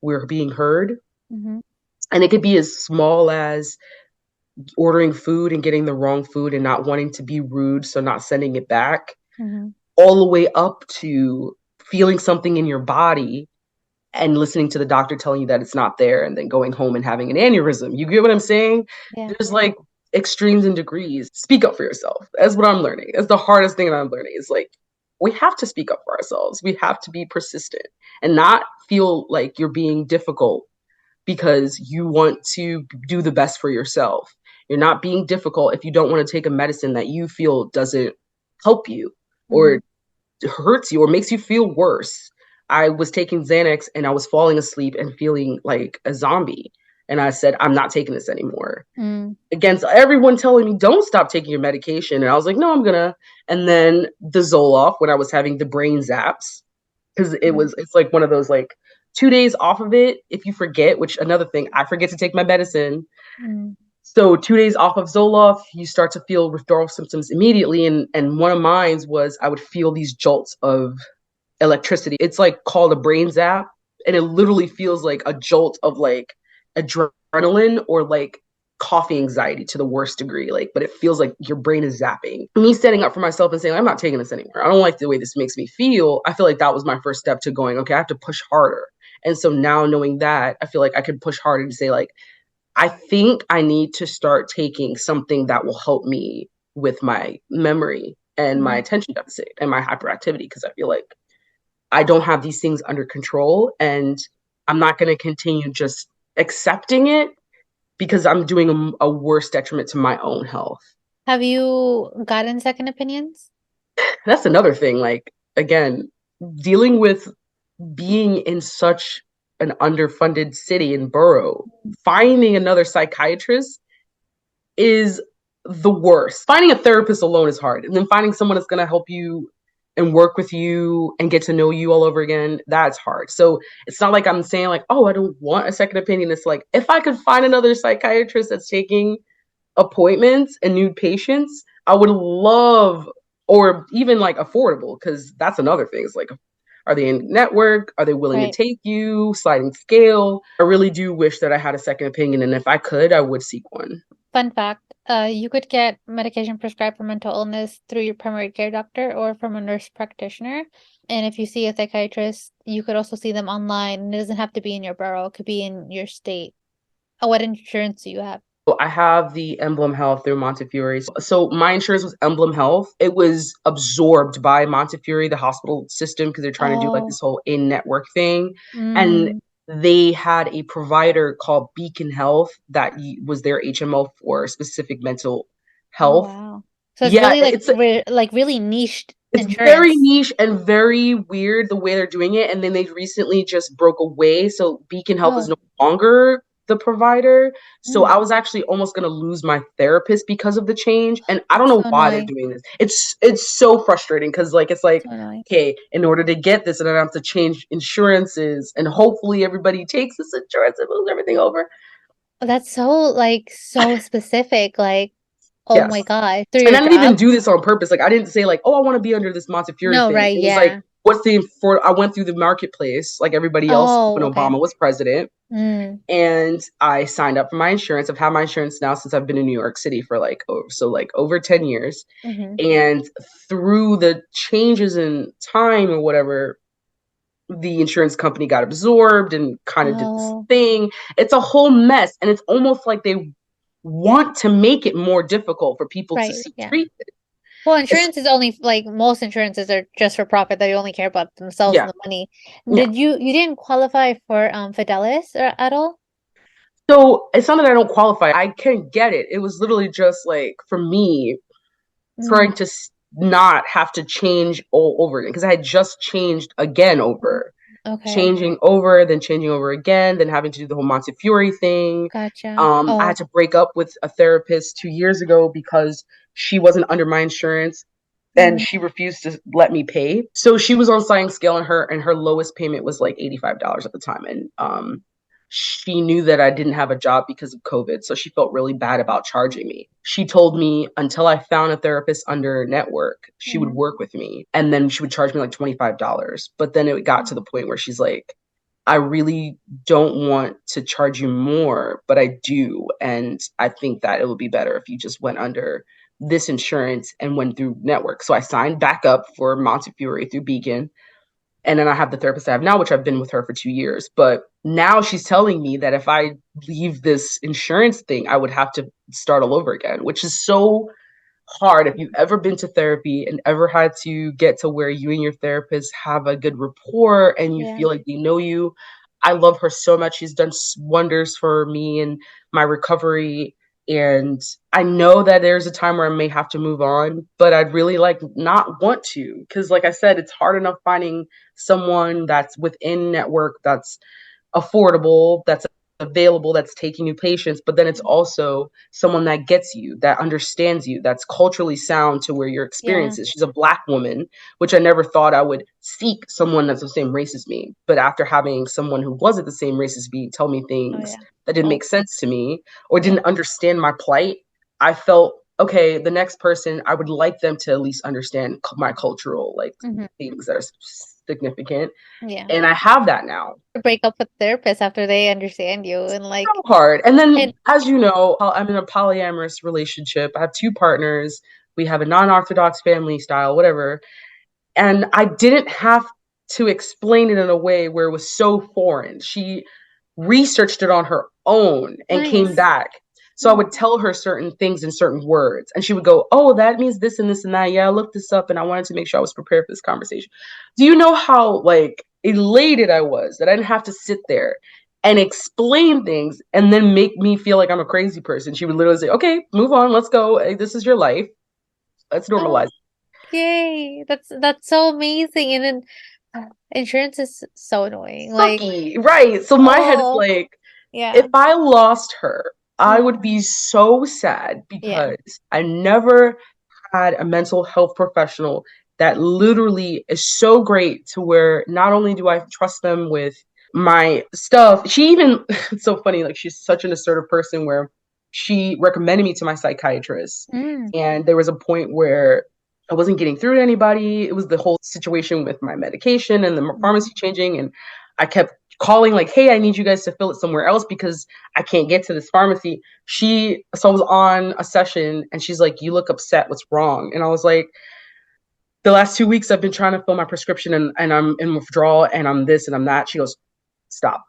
we're being heard. Mhm. And it could be as small as ordering food and getting the wrong food and not wanting to be rude, so not sending it back, Mhm. all the way up to feeling something in your body and listening to the doctor telling you that it's not there and then going home and having an aneurysm. You get what I'm saying? Yeah. There's like extremes and degrees. Speak up for yourself. That's what I'm learning. That's the hardest thing that I'm learning is like we have to speak up for ourselves. We have to be persistent and not feel like you're being difficult because you want to do the best for yourself. You're not being difficult if you don't want to take a medicine that you feel doesn't help you Mm-hmm. or hurts you or makes you feel worse. I was taking Xanax and I was falling asleep and feeling like a zombie. And I said, I'm not taking this anymore. Mm. Against everyone telling me, don't stop taking your medication. And I was like, no, I'm gonna. And then the Zoloft when I was having the brain zaps, because Mm. it's like one of those like 2 days off of it. If you forget, which another thing, I forget to take my medicine. Mm. So 2 days off of Zoloft, you start to feel withdrawal symptoms immediately. And one of mine was I would feel these jolts of electricity. It's like called a brain zap, and it literally feels like a jolt of like adrenaline or like coffee anxiety to the worst degree. Like, but it feels like your brain is zapping. Me standing up for myself and saying, I'm not taking this anymore. I don't like the way this makes me feel. I feel like that was my first step to going, okay, I have to push harder. And so now knowing that, I feel like I could push harder to say, like, I think I need to start taking something that will help me with my memory and my Mm. attention deficit and my hyperactivity because I feel like I don't have these things under control and I'm not going to continue just accepting it because I'm doing a worse detriment to my own health. Have you gotten second opinions? That's another thing. Like, again, dealing with being in such an underfunded city and borough, finding another psychiatrist is the worst. Finding a therapist alone is hard. And then finding someone that's going to help you and work with you and get to know you all over again, that's hard. So it's not like I'm saying like, oh, I don't want a second opinion. It's like if I could find another psychiatrist that's taking appointments and new patients, I would love or even like affordable because that's another thing. It's like are they in network? Are they willing to Right. take you? Sliding scale. I really do wish that I had a second opinion. And if I could, I would seek one. Fun fact, you could get medication prescribed for mental illness through your primary care doctor or from a nurse practitioner. And if you see a psychiatrist, you could also see them online. And it doesn't have to be in your borough, it could be in your state. What insurance do you have? I have the Emblem Health through Montefiore. So my insurance was Emblem Health. It was absorbed by Montefiore, the hospital system, because they're trying to do like Oh, this whole in-network thing. And mm, they had a provider called Beacon Health that was their HMO for specific mental oh health. wow. So it's Yeah, really like really niched it's very insurance. niche and very weird the way they're doing it. And then they recently just broke away. So Beacon Health is Oh, no longer the provider. So mm, I was actually almost going to lose my therapist because of the change. And I don't that's know so why they're annoying. doing this. It's so frustrating because like it's like, So annoying. okay, in order to get this, and I have to change insurances, and hopefully everybody takes this insurance and moves everything over. Oh, that's so like so specific. Like, oh Yes. my God, through And your I didn't even job? do this on purpose. Like I didn't say like, oh, I want to be under this Montefiore No, thing. right, It was like, yeah. what's the for? I went through the marketplace like everybody else Oh, when okay. Obama was president, Mm, and I signed up for my insurance. I've had my insurance now since I've been in New York City for like like over 10 years. hmm. And through the changes in time or whatever, the insurance company got absorbed and kind of did this Oh, thing. It's a whole mess, and it's almost like they want to make it more difficult for people to right, seek yeah. treatment. Well, It's, insurance is only like most insurances are just for profit. They only care about themselves yeah, and the money. yeah. You didn't qualify for Fidelis or at all? So it's not that I don't qualify. I can get it. It was literally just like for me Mm, trying to not have to change all over again because I had just changed again mm, over, okay, changing over, then changing over again, then having to do the whole Montefiore thing. gotcha. I Oh, had to break up with a therapist 2 years ago because she wasn't under my insurance and mm, she refused to let me pay. So she was on sliding scale and her lowest payment was like $85 at the time. And she knew that I didn't have a job because of COVID. So she felt really bad about charging me. She told me until I found a therapist under network, she would mm, work with me and then she would charge me like $25. But then it got to the point where she's like, I really don't want to charge you more, but I do. And I think that it would be better if you just went under this insurance and went through network. So I signed back up for Montefiore through Beacon. And then I have the therapist I have now, which I've been with her for 2 years. But now she's telling me that if I leave this insurance thing, I would have to start all over again, which is so hard. If you've ever been to therapy and ever had to get to where you and your therapist have a good rapport and you Yeah. feel like they know you, I love her so much. She's done wonders for me and my recovery. And I know that there's a time where I may have to move on, but I'd really like not want to. Because, like I said, it's hard enough finding someone that's within network, that's affordable, that's available, that's taking new patients, but then it's also someone that gets you, that understands you, that's culturally sound to where your Yeah. experience is. She's a Black woman, which I never thought I would seek someone that's the same race as me. But after having someone who wasn't the same race as me tell me Oh things yeah. that didn't Oh make sense to me or yeah. didn't understand my plight, I felt okay, the next person, I would like them to at least understand my cultural like Hmm. things that are significant. Yeah. And I have that now. To break up with therapists after they understand you and like So hard. And then, and as you know, I'm in a polyamorous relationship. I have two partners. We have a non-orthodox family style, whatever. And I didn't have to explain it in a way where it was so foreign. She researched it on her own and came nice. back. So I Mm. would tell her certain things in certain words, and she would go, "Oh, that means this and this and that. Yeah, I looked this up, and I wanted to make sure I was prepared for this conversation." Do you know how like elated I was that I didn't have to sit there and explain things and then make me feel like I'm a crazy person? She would literally say, "Okay, move on. Let's go. Hey, this is your life. Let's Oh, normalize." yay. That's so amazing. And then insurance is so annoying. Like, Sucky, right? So my head is oh, like, if yeah. I lost her, I Mm, would be so sad yeah. because I never had a mental health professional that literally is so great to where not only do I trust them with my stuff, she even, it's so funny, like she's such an assertive person where she recommended me to my psychiatrist. Mm, And there was a point where I wasn't getting through to anybody. It was the whole situation with my medication and the mhm. pharmacy changing. And I kept calling, like, hey, I need you guys to fill it somewhere else because I can't get to this pharmacy. So I was on a session and she's like, you look upset. What's wrong? And I was like, the last 2 weeks I've been trying to fill my prescription and I'm in withdrawal and I'm this and I'm that. She goes, stop.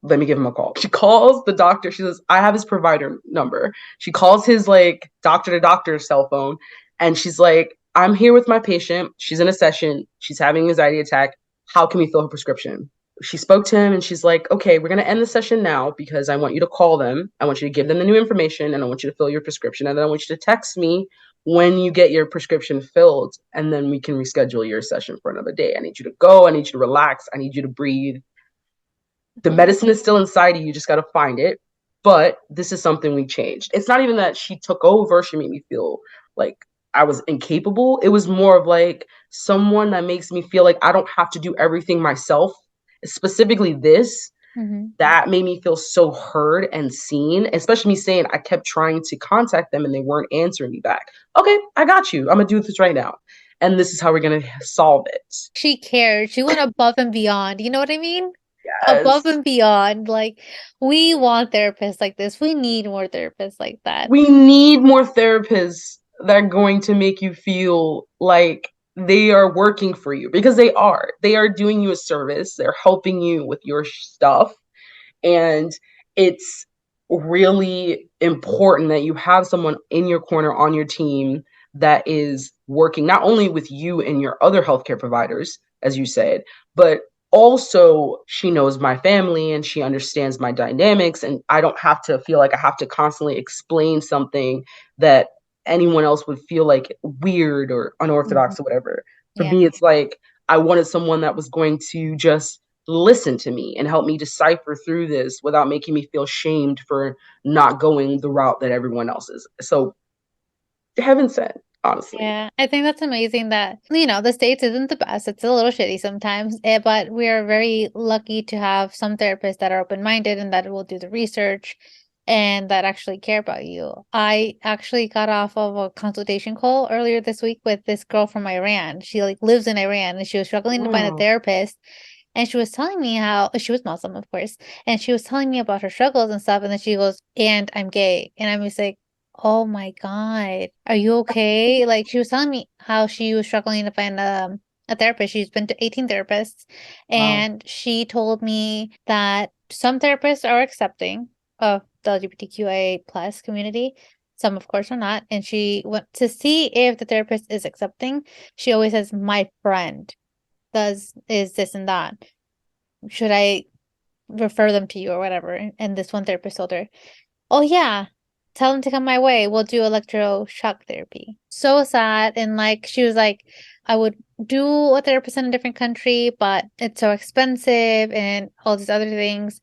Let me give him a call. She calls the doctor. She says, I have his provider number. She calls his like doctor to doctor cell phone and she's like, I'm here with my patient. She's in a session. She's having an anxiety attack. How can we fill her prescription? She spoke to him and she's like, okay, we're going to end the session now because I want you to call them. I want you to give them the new information and I want you to fill your prescription. And then I want you to text me when you get your prescription filled and then we can reschedule your session for another day. I need you to go. I need you to relax. I need you to breathe. The Mhm. medicine is still inside of you. You just got to find it. But this is something we changed. It's not even that she took over. She made me feel like I was incapable. It was more of like someone that makes me feel like I don't have to do everything myself. Specifically, this Mhm. that made me feel so heard and seen, especially me saying I kept trying to contact them and they weren't answering me back. Okay, I got you. I'm going to do this right now. And this is how we're going to solve it. She cared. She went above and beyond. You know what I mean? Above Yes. and beyond. Like, we want therapists like this. We need more therapists like that. We need more therapists that are going to make you feel like they are working for you because they are. They are doing you a service. They're helping you with your stuff. And it's really important that you have someone in your corner on your team that is working not only with you and your other healthcare providers, as you said, but also she knows my family and she understands my dynamics. And I don't have to feel like I have to constantly explain something that anyone else would feel like weird or Mhm. unorthodox or whatever. For Yeah. me, it's like I wanted someone that was going to just listen to me and help me decipher through this without making me feel shamed for not going the route that everyone else is. So heaven sent, honestly. Yeah, I think that's amazing that, the States isn't the best. It's a little shitty sometimes, but we are very lucky to have some therapists that are open-minded and that will do the research and that actually care about you. I actually got off of a consultation call earlier this week with this girl from Iran. She like lives in Iran and she was struggling to find a Wow. therapist. And she was telling me how she was Muslim, of course, and she was telling me about her struggles and stuff. And then she goes, and I'm gay. And I'm just like, oh my God, are you okay? Like she was telling me how she was struggling to find a a therapist. She's been to 18 therapists, Wow. and she told me that some therapists are accepting of the LGBTQIA plus community. Some, of course, are not. And she went to see if the therapist is accepting. She always says, "My friend does is this and that. Should I refer them to you or whatever?" And this one therapist told her, "Oh yeah, tell them to come my way. We'll do electroshock therapy." So sad. And like she was like, I would do a therapist in a different country, but it's so expensive and all these other things.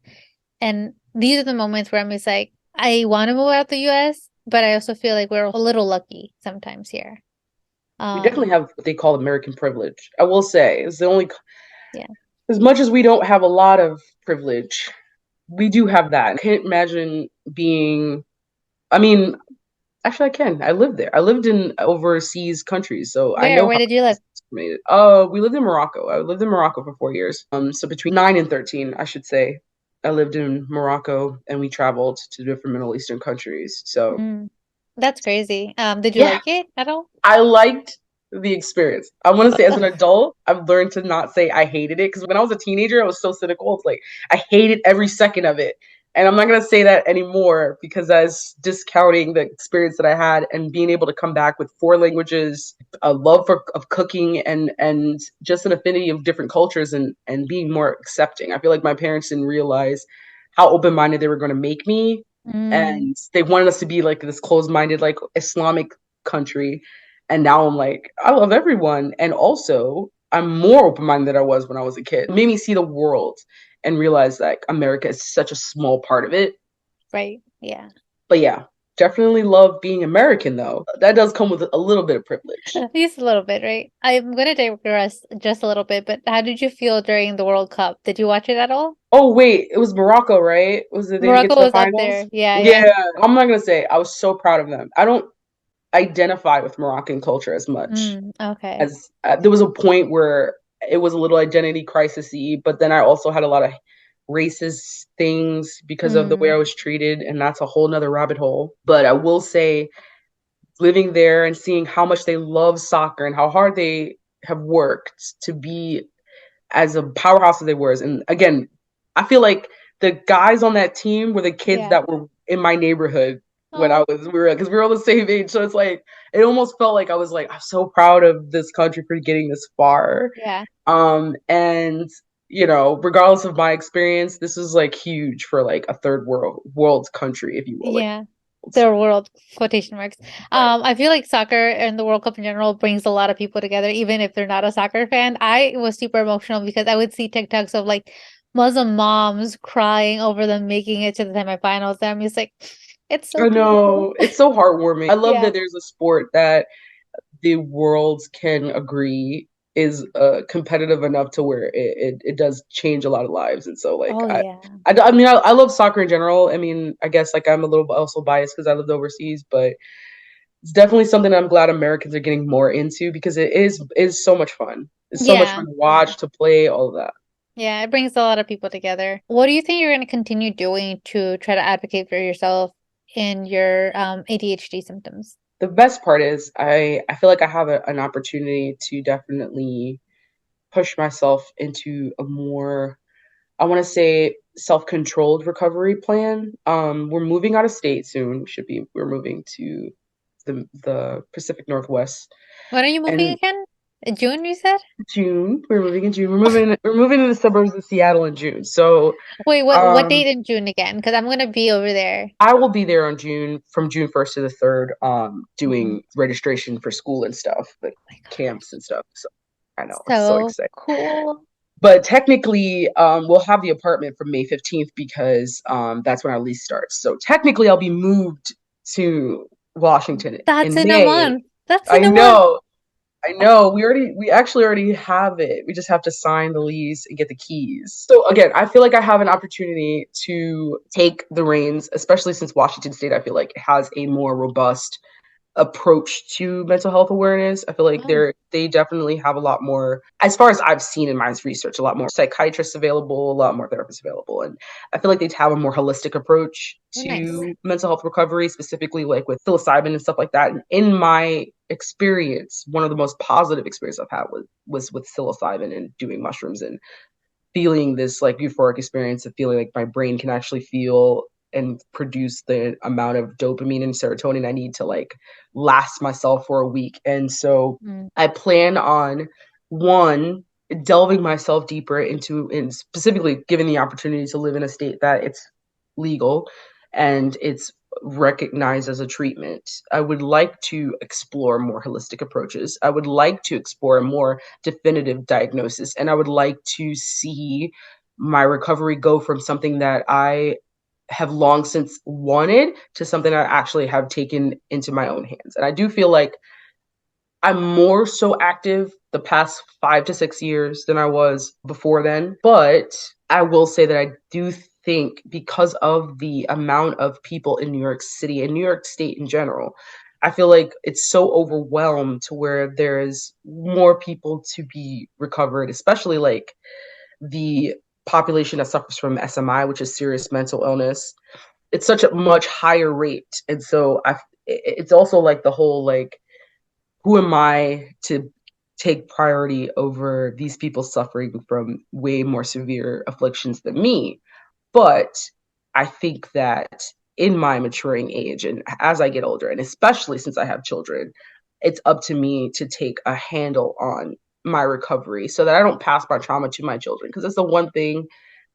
And these are the moments where I'm just like, I want to move out the US, but I also feel like we're a little lucky sometimes here. We definitely Um, have what they call American privilege. I will say, it's the only, yeah. as much as we don't have a lot of privilege, we do have that. I can't imagine being, I mean, actually, I can. I lived there. I lived in overseas countries, so I Where? know Where how did you live? it's discriminated. We lived in Morocco. I lived in Morocco for 4 years. So between 9 and 13, I should say, I lived in Morocco, and we traveled to different Middle Eastern countries. So Mm, that's crazy. Did you yeah, like it at all? I liked the experience. I want to say as an adult, I've learned to not say I hated it because when I was a teenager, I was so cynical. It's like I hated every second of it. And I'm not going to say that anymore because that's discounting the experience that I had and being able to come back with four languages, a love for of cooking and just an affinity of different cultures and being more accepting. I feel like my parents didn't realize how open-minded they were going to make me, Mm, and they wanted us to be like this closed-minded like Islamic country. And now I'm like, I love everyone. And also, I'm more open minded than I was when I was a kid. It made me see the world and realize that America is such a small part of it. right. Yeah. But yeah, definitely love being American, though. That does come with a little bit of privilege. Just a little bit, right? I'm gonna digress just a little bit, but how did you feel during the World Cup? Did you watch it at all? Oh, wait, it was Morocco, right? Was it they didn't get Morocco to the was up finals? there. Yeah, yeah. Yeah, I'm not gonna say I was so proud of them. I don't identify with Moroccan culture as much. Okay. As there was a point where it was a little identity crisisy, but then I also had a lot of racist things because of the way I Mm, was treated, and that's a whole nother rabbit hole. But I will say, living there and seeing how much they love soccer and how hard they have worked to be as a powerhouse as they were. And again, I feel like the guys on that team were the kids yeah. that were in my neighborhood when Oh, we were because we were all the same age. So it's like it almost felt like I was like, I'm so proud of this country for getting this far. yeah. And regardless of my experience, this is like huge for like a third world country, if you will. Like, Yeah. Their world quotation marks. right. I feel like soccer and the World Cup in general brings a lot of people together, even if they're not a soccer fan. I was super emotional because I would see TikToks of like Muslim moms crying over them making it to the semifinals. And I'm just like, it's so I beautiful. know it's so heartwarming. I love Yeah. that there's a sport that the world can agree is competitive enough to where it does change a lot of lives. And so like Oh yeah. I mean I love soccer in general. I mean, I guess like I'm a little also biased because I lived overseas, but it's definitely something I'm glad Americans are getting more into because it is so much fun. It's so much Yeah. fun to watch, to play, all of that. Yeah, it brings a lot of people together. What do you think you're going to continue doing to try to advocate for yourself in your ADHD symptoms? The best part is I feel like I have an opportunity to definitely push myself into a more, I want to say, self-controlled recovery plan. We're moving out of state soon. We're moving to the Pacific Northwest. When are you moving And again? June, you said? June, we're moving in June. We're moving to the suburbs of Seattle in June. So Wait, what um date in June again? Because I'm gonna be over there. I will be there on from June 1st to the 3rd, Mhm. doing registration for school and stuff, like Oh my camps gosh. and stuff. So I know, it's so So exciting. cool. But technically, we'll have the apartment from May 15th because that's when our lease starts. So technically, I'll be moved to Washington That's in in a May. month. That's I in a month. know, I know. We actually already have it. We just have to sign the lease and get the keys. So again, I feel like I have an opportunity to take the reins, especially since Washington State, I feel like it has a more robust approach to mental health awareness. I feel like Oh, they definitely have a lot more, as far as I've seen in my research, a lot more psychiatrists available, a lot more therapists available. And I feel like they have a more holistic approach oh, nice. to mental health recovery, specifically like with psilocybin and stuff like that. And in my experience, one of the most positive experiences I've had was with psilocybin and doing mushrooms and feeling this like euphoric experience of feeling like my brain can actually feel and produce the amount of dopamine and serotonin I need to like last myself for a week. And so Mm, I plan on one delving myself deeper into and specifically given the opportunity to live in a state that it's legal and it's recognized as a treatment. I would like to explore more holistic approaches. I would like to explore a more definitive diagnosis. And I would like to see my recovery go from something that I have long since wanted to something I actually have taken into my own hands. And I do feel like I'm more so active the past 5 to 6 years than I was before then. But I will say that I do think because of the amount of people in New York City and New York State in general, I feel like it's so overwhelmed to where there's more people to be recovered, especially like the population that suffers from SMI, which is serious mental illness. It's such a much higher rate. And so it's also like the whole like who am I to take priority over these people suffering from way more severe afflictions than me? But I think that in my maturing age and as I get older, and especially since I have children, it's up to me to take a handle on my recovery so that I don't pass my trauma to my children. Because it's the one thing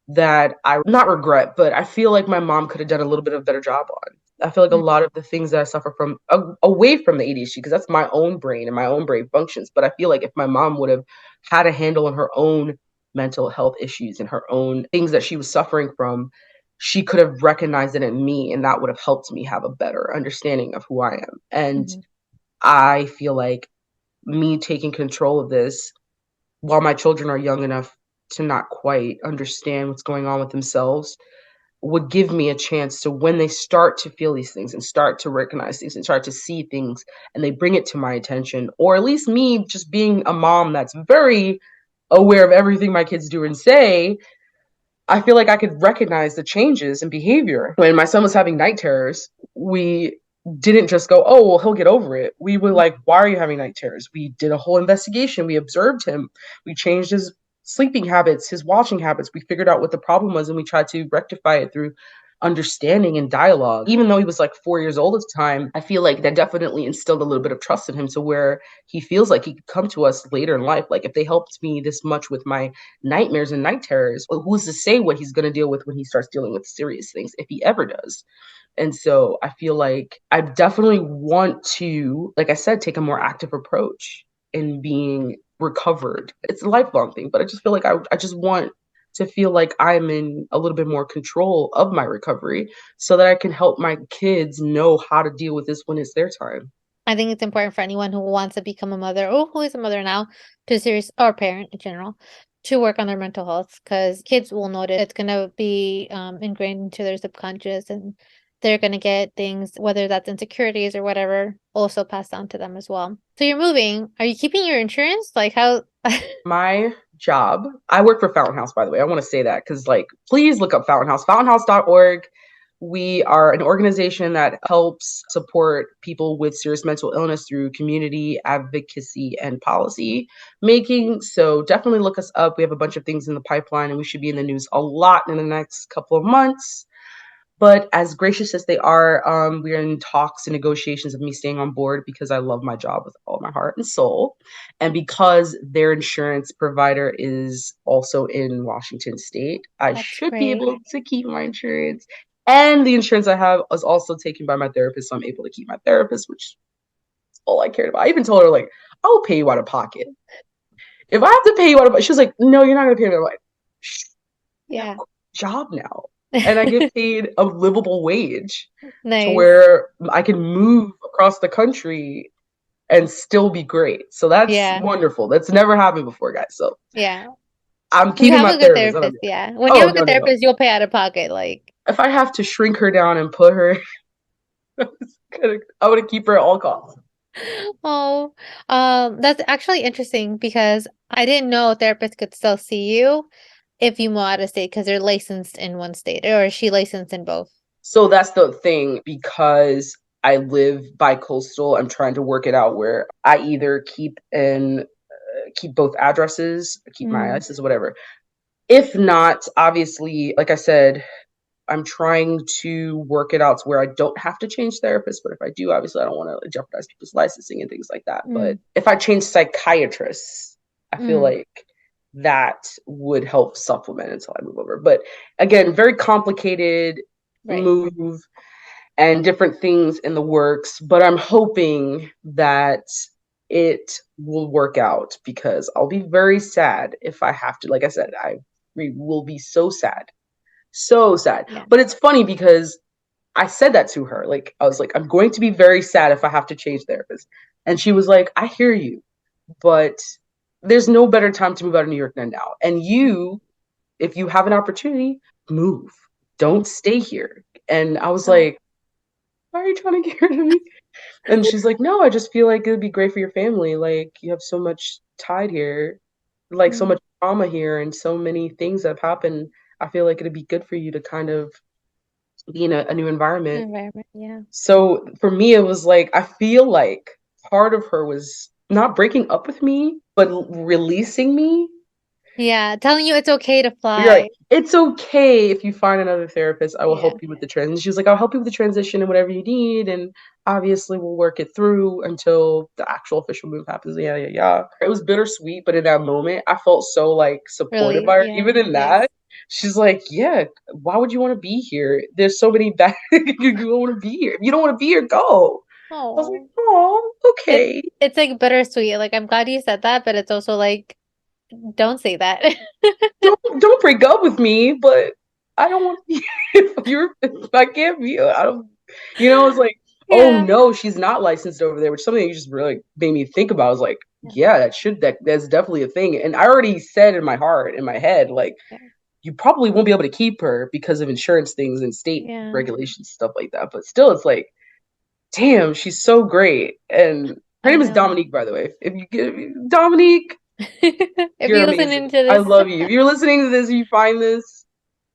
that I not regret, but I feel like my mom could have done a little bit of a better job on. I feel like a mm, lot of the things that I suffer from away from the ADHD, because that's my own brain and my own brain functions. But I feel like if my mom would have had a handle on her own mental health issues and her own things that she was suffering from, she could have recognized it in me, and that would have helped me have a better understanding of who I am. And mhm. I feel like me taking control of this while my children are young enough to not quite understand what's going on with themselves would give me a chance to when they start to feel these things and start to recognize things and start to see things and they bring it to my attention, or at least me just being a mom that's very aware of everything my kids do and say, I feel like I could recognize the changes in behavior. When my son was having night terrors, we didn't just go, oh, well, he'll get over it. We were like, why are you having night terrors? We did a whole investigation. We observed him. We changed his sleeping habits, his watching habits. We figured out what the problem was and we tried to rectify it through understanding and dialogue. Even though he was like 4 years old at the time, I feel like that definitely instilled a little bit of trust in him to where he feels like he could come to us later in life. Like if they helped me this much with my nightmares and night terrors, well, who's to say what he's going to deal with when he starts dealing with serious things, if he ever does? And so I feel like I definitely want to, like I said, take a more active approach in being recovered. It's a lifelong thing, but I just feel like I just want to feel like I'm in a little bit more control of my recovery so that I can help my kids know how to deal with this when it's their time. I think it's important for anyone who wants to become a mother or who is a mother now to serious or parent in general to work on their mental health because kids will notice it's gonna be ingrained into their subconscious and they're gonna get things, whether that's insecurities or whatever, also passed down to them as well. So you're moving. Are you keeping your insurance? Like how? My job, I work for Fountain House, by the way. I want to say that because, like, please look up Fountain House, fountainhouse.org. We are an organization that helps support people with serious mental illness through community advocacy and policy making. So definitely look us up. We have a bunch of things in the pipeline, and we should be in the news a lot in the next couple of months. But as gracious as they are, we're in talks and negotiations of me staying on board because I love my job with all my heart and soul. And because their insurance provider is also in Washington State, I That's should be great. able to keep my insurance. And the insurance I have is also taken by my therapist, so I'm able to keep my therapist, which is all I cared about. I even told her, like, I'll pay you out of pocket. If I have to pay you out of pocket, she was like, no, you're not going to pay me. I'm like, I have Yeah. a job now. And I get paid a livable wage to Nice. where I can move across the country and still be great. So that's Yeah. wonderful. That's never happened before, guys. So Yeah. I'm You keeping have my a good therapist. I don't therapist, care. yeah. When you Oh, have a no, good no, no. therapist, you'll pay out of pocket. Like, If I have to shrink her down and put her I want to keep her at all costs. Oh, that's actually interesting because I didn't know a therapist could still see you if you move out of state because they're licensed in one state, or is she licensed in both? So that's the thing, because I live bi-coastal, I'm trying to work it out where I either keep both addresses, keep my Mm, addresses, whatever. If not, obviously, like I said, I'm trying to work it out to where I don't have to change therapists. But if I do, obviously, I don't want to jeopardize people's licensing and things like that. But mm, if I change psychiatrists, I feel mm, like that would help supplement until I move over. But again, very complicated right. move and different things in the works. But I'm hoping that it will work out, because I'll be very sad if I have to. Like I said, I will be so sad, so sad. Yeah. But it's funny because I said that to her. Like, I was like, I'm going to be very sad if I have to change therapists. And she was like, I hear you, but there's no better time to move out of New York than now. And you, if you have an opportunity, move. Don't stay here. And I was Oh. like, why are you trying to get rid of me? And she's like, no, I just feel like it would be great for your family. Like, you have so much tied here, like so Mm, much trauma here, and so many things that have happened. I feel like it'd be good for you to kind of be in a new environment. environment, yeah. So for me, it was like, I feel like part of her was not breaking up with me, but releasing me. Yeah, telling you it's okay to You're like, fly. it's okay if you find another therapist. I will Yeah, help you with the transition. She was like, I'll help you with the transition and whatever you need. And obviously, we'll work it through until the actual official move happens. Yeah, yeah, yeah. It was bittersweet, but in that moment, I felt so like supported really. by her. Yeah, Even in nice. that, she's like, yeah, why would you want to be here? There's so many bad, you don't want to be here. If you don't want to be here, go. I was like, Oh, oh, it okay. it's like bittersweet. Like I'm glad you said that, but it's also like don't say that. Don't break up with me, but I don't want to be if I can't be I don't, it's like, oh Yeah. no, she's not licensed over there, which is something you just really made me think about. I was like, Yeah. yeah, that's definitely a thing. And I already said in my heart, in my head, like, Yeah. you probably won't be able to keep her because of insurance things and state Yeah. regulations, stuff like that. But still, it's like, damn, she's so great. And her I name is know. Dominique, by the way. If you get Dominique, If you're you amazing. listening to I this, love you. If you're listening to this, you find this,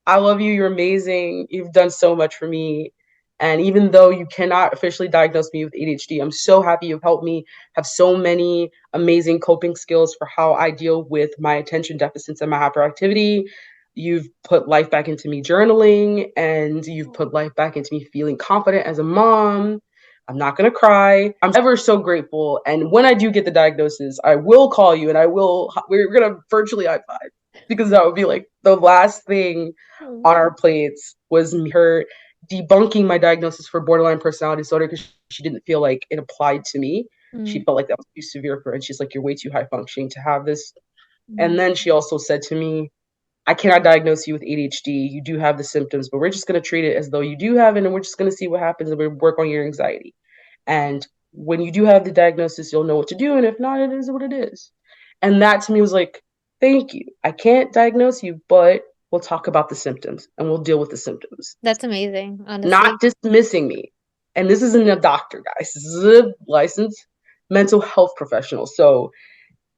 I love you. You're amazing. You've done so much for me. And even though you cannot officially diagnose me with ADHD, I'm so happy you've helped me have so many amazing coping skills for how I deal with my attention deficits and my hyperactivity. You've put life back into me journaling, and you've put life back into me feeling confident as a mom. I'm not going to cry. I'm ever so grateful. And when I do get the diagnosis, I will call you, and we're going to virtually high five, because that would be like the last thing mm, on our plates was her debunking my diagnosis for borderline personality disorder, because she didn't feel like it applied to me. She mm, felt like that was too severe for her. And she's like, you're way too high functioning to have this. And mm. then she also said to me, I cannot diagnose you with ADHD. You do have the symptoms, but we're just going to treat it as though you do have it, and we're just going to see what happens, and we work on your anxiety. And when you do have the diagnosis, you'll know what to do. And if not, it is what it is. And that to me was like, thank you. I can't diagnose you, but we'll talk about the symptoms and we'll deal with the symptoms. That's amazing, Not honestly. dismissing me. And this isn't a doctor, guys. This is a licensed mental health professional. So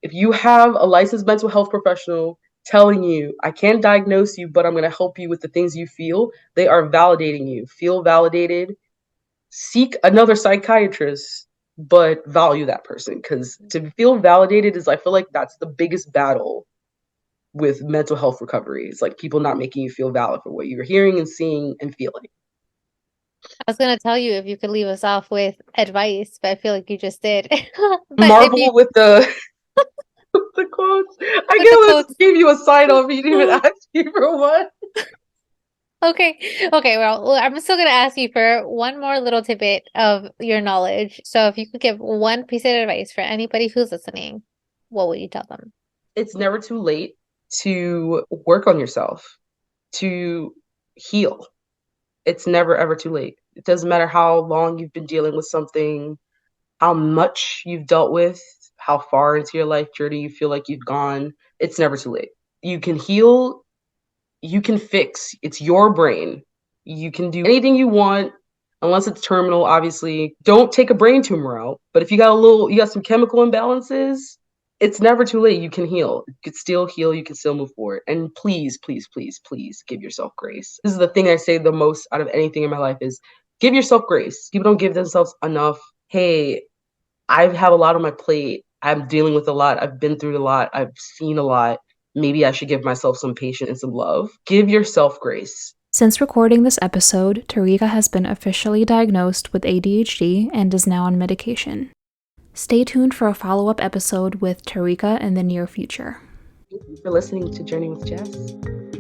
if you have a licensed mental health professional telling you, I can't diagnose you, but I'm going to help you with the things you feel, they are validating you. Feel validated, seek another psychiatrist, but value that person. Because to feel validated is, I feel like that's the biggest battle with mental health recovery. It's like people not making you feel valid for what you're hearing and seeing and feeling. I was gonna tell you if you could leave us off with advice, but I feel like you just did. But if you Marvel with the the quotes. I with the guess I quotes. just gave you a sign off. You didn't even ask me for one. Okay. Okay, well, I'm still gonna ask you for one more little tidbit of your knowledge. So if you could give one piece of advice for anybody who's listening, what would you tell them? It's never too late to work on yourself, to heal. It's never ever too late. It doesn't matter how long you've been dealing with something, how much you've dealt with, how far into your life journey you feel like you've gone. It's never too late. You can heal, you can fix. It's your brain. You can do anything you want Unless it's terminal, obviously, don't take a brain tumor out. But if you got some chemical imbalances, it's never too late. You can heal. You can still heal. You can still move forward. And please, please, please, please give yourself grace. This is the thing I say the most out of anything in my life is give yourself grace. People don't give themselves enough. Hey, I have a lot on my plate. I'm dealing with a lot. I've been through a lot. I've seen a lot. Maybe I should give myself some patience and some love. Give yourself grace. Since recording this episode, Tarikah has been officially diagnosed with ADHD and is now on medication. Stay tuned for a follow-up episode with Tarikah in the near future. Thank you for listening to Journey with Jess.